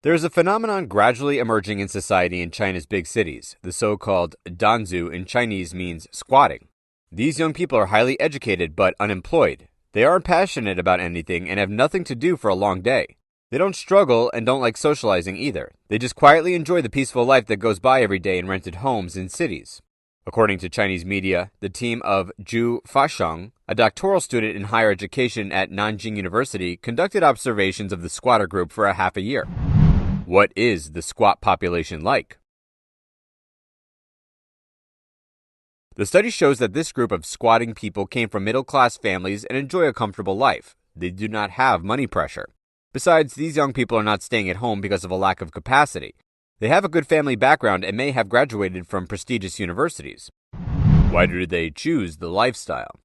There is a phenomenon gradually emerging in society in China's big cities. The so-called danzu in Chinese means squatting. These young people are highly educated but unemployed. They aren't passionate about anything and have nothing to do for a long day. They don't struggle and don't like socializing either. They just quietly enjoy the peaceful life that goes by every day in rented homes in cities. According to Chinese media, the team of Zhu Fasheng, a doctoral student in higher education at Nanjing University, conducted observations of the squatter group for a half a year. What is the squat population like? The study shows that this group of squatting people came from middle-class families and enjoy a comfortable life. They do not have money pressure. Besides, these young people are not staying at home because of a lack of capacity. They have a good family background and may have graduated from prestigious universities. Why do they choose the lifestyle?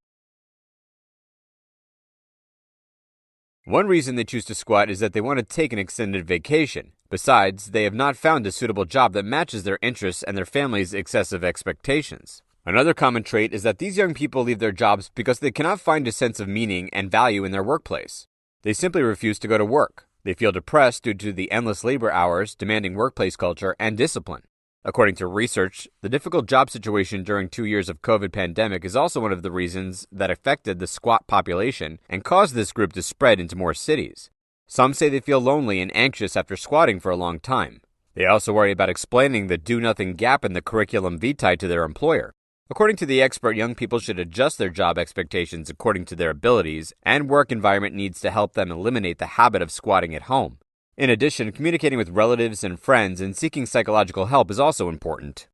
One reason they choose to squat is that they want to take an extended vacation. Besides, they have not found a suitable job that matches their interests and their family's excessive expectations. Another common trait is that these young people leave their jobs because they cannot find a sense of meaning and value in their workplace. They simply refuse to go to work. They feel depressed due to the endless labor hours, demanding workplace culture, and discipline. According to research, the difficult job situation during 2 years of COVID pandemic is also one of the reasons that affected the squat population and caused this group to spread into more cities. Some say they feel lonely and anxious after squatting for a long time. They also worry about explaining the do-nothing gap in the curriculum vitae to their employer. According to the expert, young people should adjust their job expectations according to their abilities, and work environment needs to help them eliminate the habit of squatting at home. In addition, communicating with relatives and friends and seeking psychological help is also important.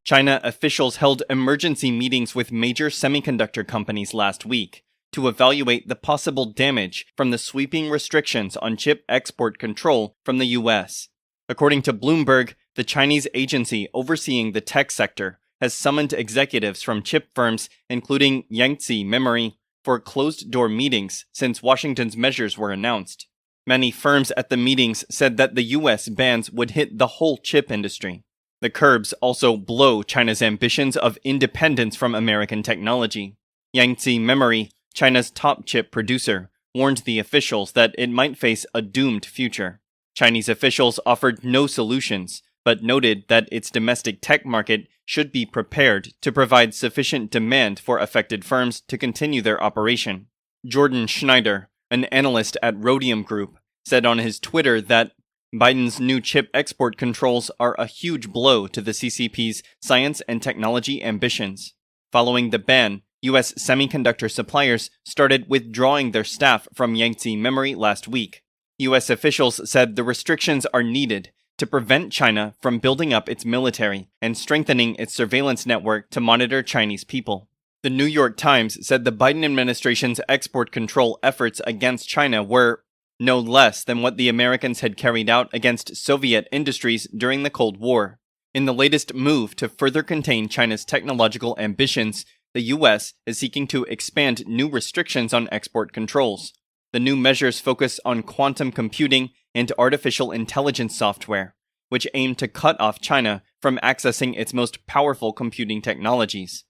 China officials held emergency meetings with major semiconductor companies last week to evaluate the possible damage from the sweeping restrictions on chip export control from the U.S. According to Bloomberg, the Chinese agency overseeing the tech sector has summoned executives from chip firms, including Yangtze Memory, for closed-door meetings since Washington's measures were announced. Many firms at the meetings said that the U.S. bans would hit the whole chip industry. The curbs also blow China's ambitions of independence from American technology. Yangtze Memory, China's top chip producer, warned the officials that it might face a doomed future. Chinese officials offered no solutions, but noted that its domestic tech market should be prepared to provide sufficient demand for affected firms to continue their operation. Jordan Schneider, an analyst at Rhodium Group, said on his Twitter that Biden's new chip export controls are a huge blow to the CCP's science and technology ambitions. Following the ban, U.S. semiconductor suppliers started withdrawing their staff from Yangtze Memory last week. U.S. officials said the restrictions are needed to prevent China from building up its military and strengthening its surveillance network to monitor Chinese people. The New York Times said the Biden administration's export control efforts against China were no less than what the Americans had carried out against Soviet industries during the Cold War. In the latest move to further contain China's technological ambitions, the U.S. is seeking to expand new restrictions on export controls. The new measures focus on quantum computing and artificial intelligence software, which aim to cut off China from accessing its most powerful computing technologies.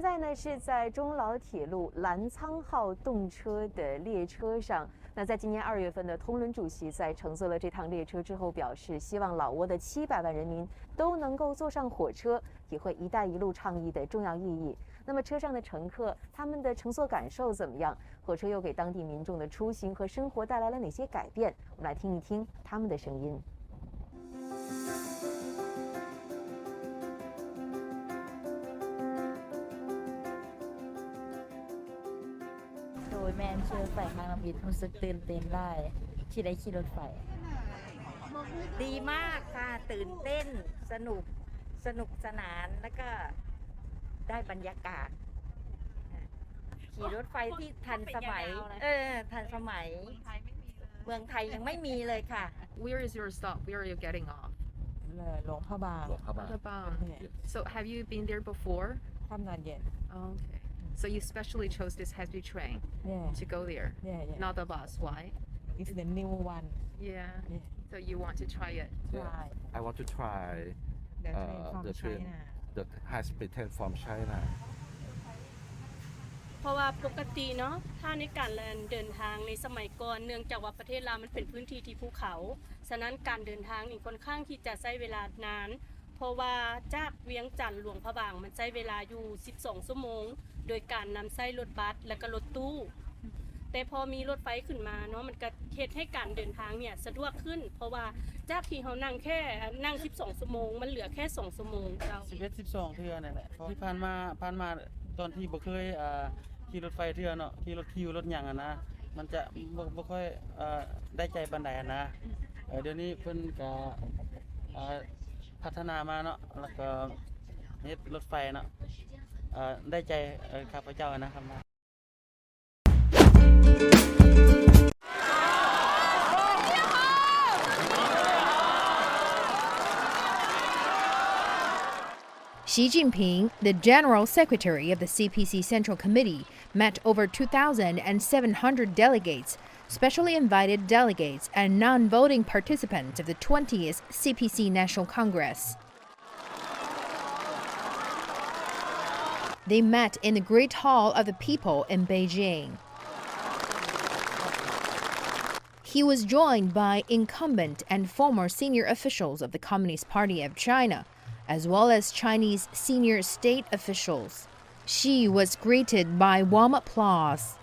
现在呢是在中老铁路澜沧号动车的列车上。那在今年2月份的通轮主席在乘坐了这趟列车之后表示，希望老挝的700万人民都能够坐上火车，体会“一带一路”倡议的重要意义。那么车上的乘客，他们的乘坐感受怎么样？火车又给当地民众的出行和生活带来了哪些改变？我们来听一听他们的声音。โดยแม่นเชื่อไฟข้างลำบิดรู้สึกตื่นเต้นได้ที่ได้ขี่รถไฟดีมากค่ะตื่นเต้นสนุกสนานแล้วก็ได้บรรยากาศขี่รถไฟที่ทันสมัยทันสมัยเมืองไทยยังไม่มีเลยค่ะ Where is your stop? Where are you getting off? หลวงพระบาง So have you been there before? I'm not yet. Oh, okay. So you specially chose this heavy train to go there, not the bus. Why? It's the new one. Yeah. So you want to try it? Try. I want to try The train from the train, China. the high-speed train from China. เพราะว่าปกติเนาะถ้าในการเดินทางในสมัยก่อนเนื่องจากว่าประเทศลาวมันเป็นพื้นที่ที่ภูเขาฉะนั้นการเดินทางนี่ค่อนข้างที่จะใช้เวลานานเพราะว่าจากเวียงจันทร์หลวงพระบางมันใช้เวลาอยู่12ชั่วโมงโดยการนำใช้รถบัสและก็รถตู้แต่พอมีรถไฟขึ้นมาเนาะมันก็เฮ็ดให้การเดินทางเนี่ยสะดวกขึ้นเพราะว่าจากที่เขานั่งแค่นั่ง12ชั่วโมงมันเหลือแค่2ชั่วโมงเจ้า11-12เทื่อนั่นแหละที่ผ่านมาตอนที่บ่เคยขี่รถไฟเทื่อเนาะขี่รถคิวรถหยังอ่ะนะมันจะบ่ค่อยได้ใจปานใดอ่ะนะเดี๋ยวนี้เพิ่นก็พัฒนามาเนาะแล้วก็เฮ็ดรถไฟเนาะได้ใจข้าพเจ้านะครับนะ Xi Jinping, the General Secretary of the CPC Central Committee, met over 2,700 delegates, specially invited delegates, and non-voting participants of the 20th CPC National Congress. They met in the Great Hall of the People in Beijing. He was joined by incumbent and former senior officials of the Communist Party of China, as well as Chinese senior state officials. Xi was greeted by warm applause.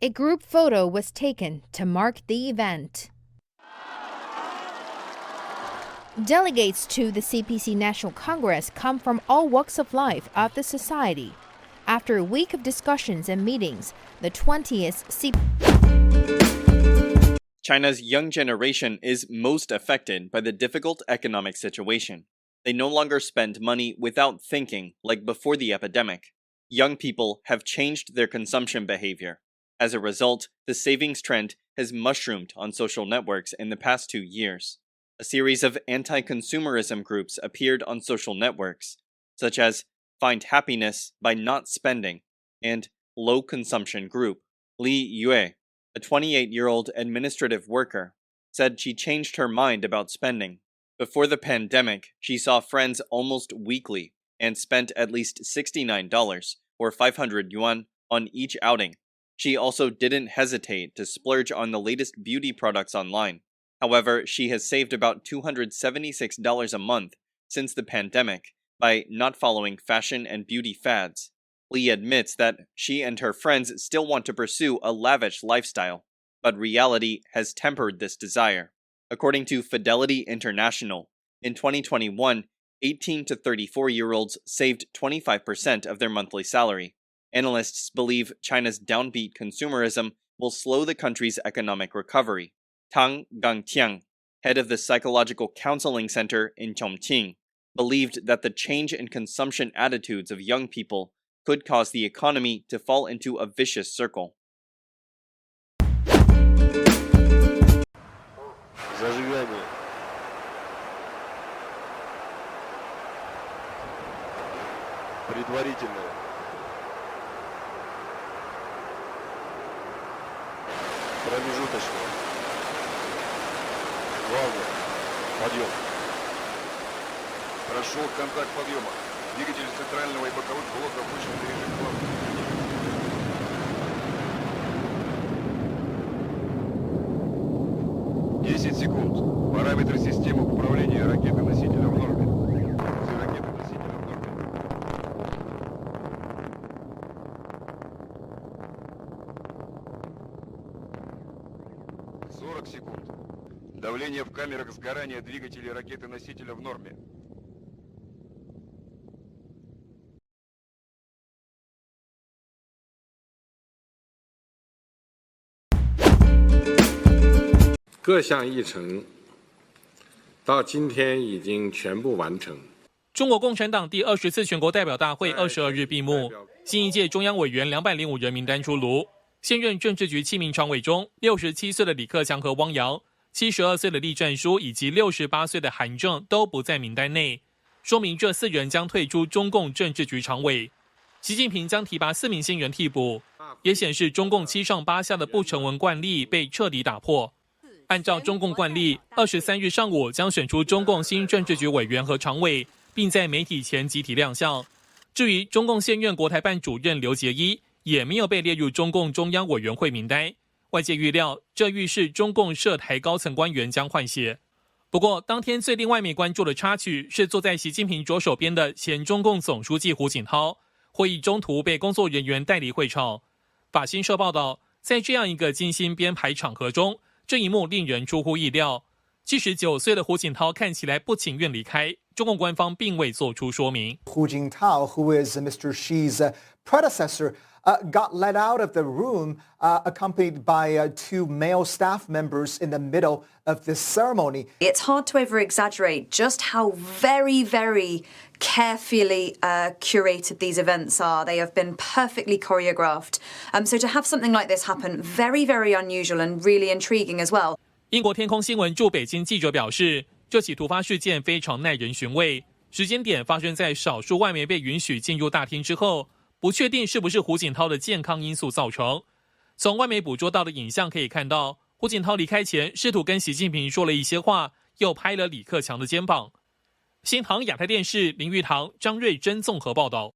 A group photo was taken to mark the event. Delegates to the CPC National Congress come from all walks of life of the society. After a week of discussions and meetings, the 20th China's young generation is most affected by the difficult economic situation. They no longer spend money without thinking like before the epidemic. Young people have changed their consumption behavior. As a result, the savings trend has mushroomed on social networks in the past 2 years. A series of anti-consumerism groups appeared on social networks, such as Find Happiness by Not Spending and Low Consumption Group. Li Yue, a 28-year-old administrative worker, said she changed her mind about spending. Before the pandemic, she saw friends almost weekly and spent at least $69 or 500 yuan on each outing. She also didn't hesitate to splurge on the latest beauty products online. However, she has saved about $276 a month since the pandemic by not following fashion and beauty fads. Li admits that she and her friends still want to pursue a lavish lifestyle, but reality has tempered this desire. According to Fidelity International, in 2021, 18 to 34-year-olds saved 25% of their monthly salary. Analysts believe China's downbeat consumerism will slow the country's economic recovery. Tang Gangtiang, head of the Psychological Counseling Center in Chongqing, believed that the change in consumption attitudes of young people could cause the economy to fall into a vicious circle. Зажигание. Предварительное. Промежуточное. Главное. Подъем. Прошел контакт подъема. Двигатель центрального и боковых блоков вышел в режим плавания. 10 секунд. Параметры системы управления ракеты-носителя в норме. Ракеты-носителя в норме. 40 секунд. Давление в камерах сгорания двигателей ракеты-носителя в норме.各项议程到今天已经全部完成。中国共产党第20次全国代表大会22日闭幕，新一届中央委员205人名单出炉。现任政治局7名常委中，67岁的李克强和汪洋、72岁的栗战书以及68岁的韩正都不在名单内，说明这4人将退出中共政治局常委。习近平将提拔4名新人替补，也显示中共7上8下的不成文惯例被彻底打破。按照中共惯例，23日上午将选出中共新政治局委员和常委，并在媒体前集体亮相。至于中共现任国台办主任刘捷一，也没有被列入中共中央委员会名单。外界预料，这预示中共涉台高层官员将换血。不过，当天最令外媒关注的插曲是坐在习近平左手边的前中共总书记胡锦涛，会议中途被工作人员带离会场。法新社报道，在这样一个精心编排场合中，这一幕令人出乎意料。79岁的胡锦涛看起来不情愿离开，中共官方并未做出说明。Hu Jintao, who is Mr. Xi's predecessor, got led out of the room, accompanied by two male staff members in the middle of this ceremony. It's hard to over-exaggerate just how very, very carefully curated these events are. They have been perfectly choreographed. So to have something like this happen, very, very unusual and really intriguing as well. 英国天空新闻驻北京记者表示，这起突发事件非常耐人寻味，时间点发生在少数外媒被允许进入大厅之后，不确定是不是胡锦涛的健康因素造成。从外媒捕捉到的影像可以看到，胡锦涛离开前试图跟习近平说了一些话，又拍了李克强的肩膀。新唐亚太电视林玉堂、张瑞珍综合报道。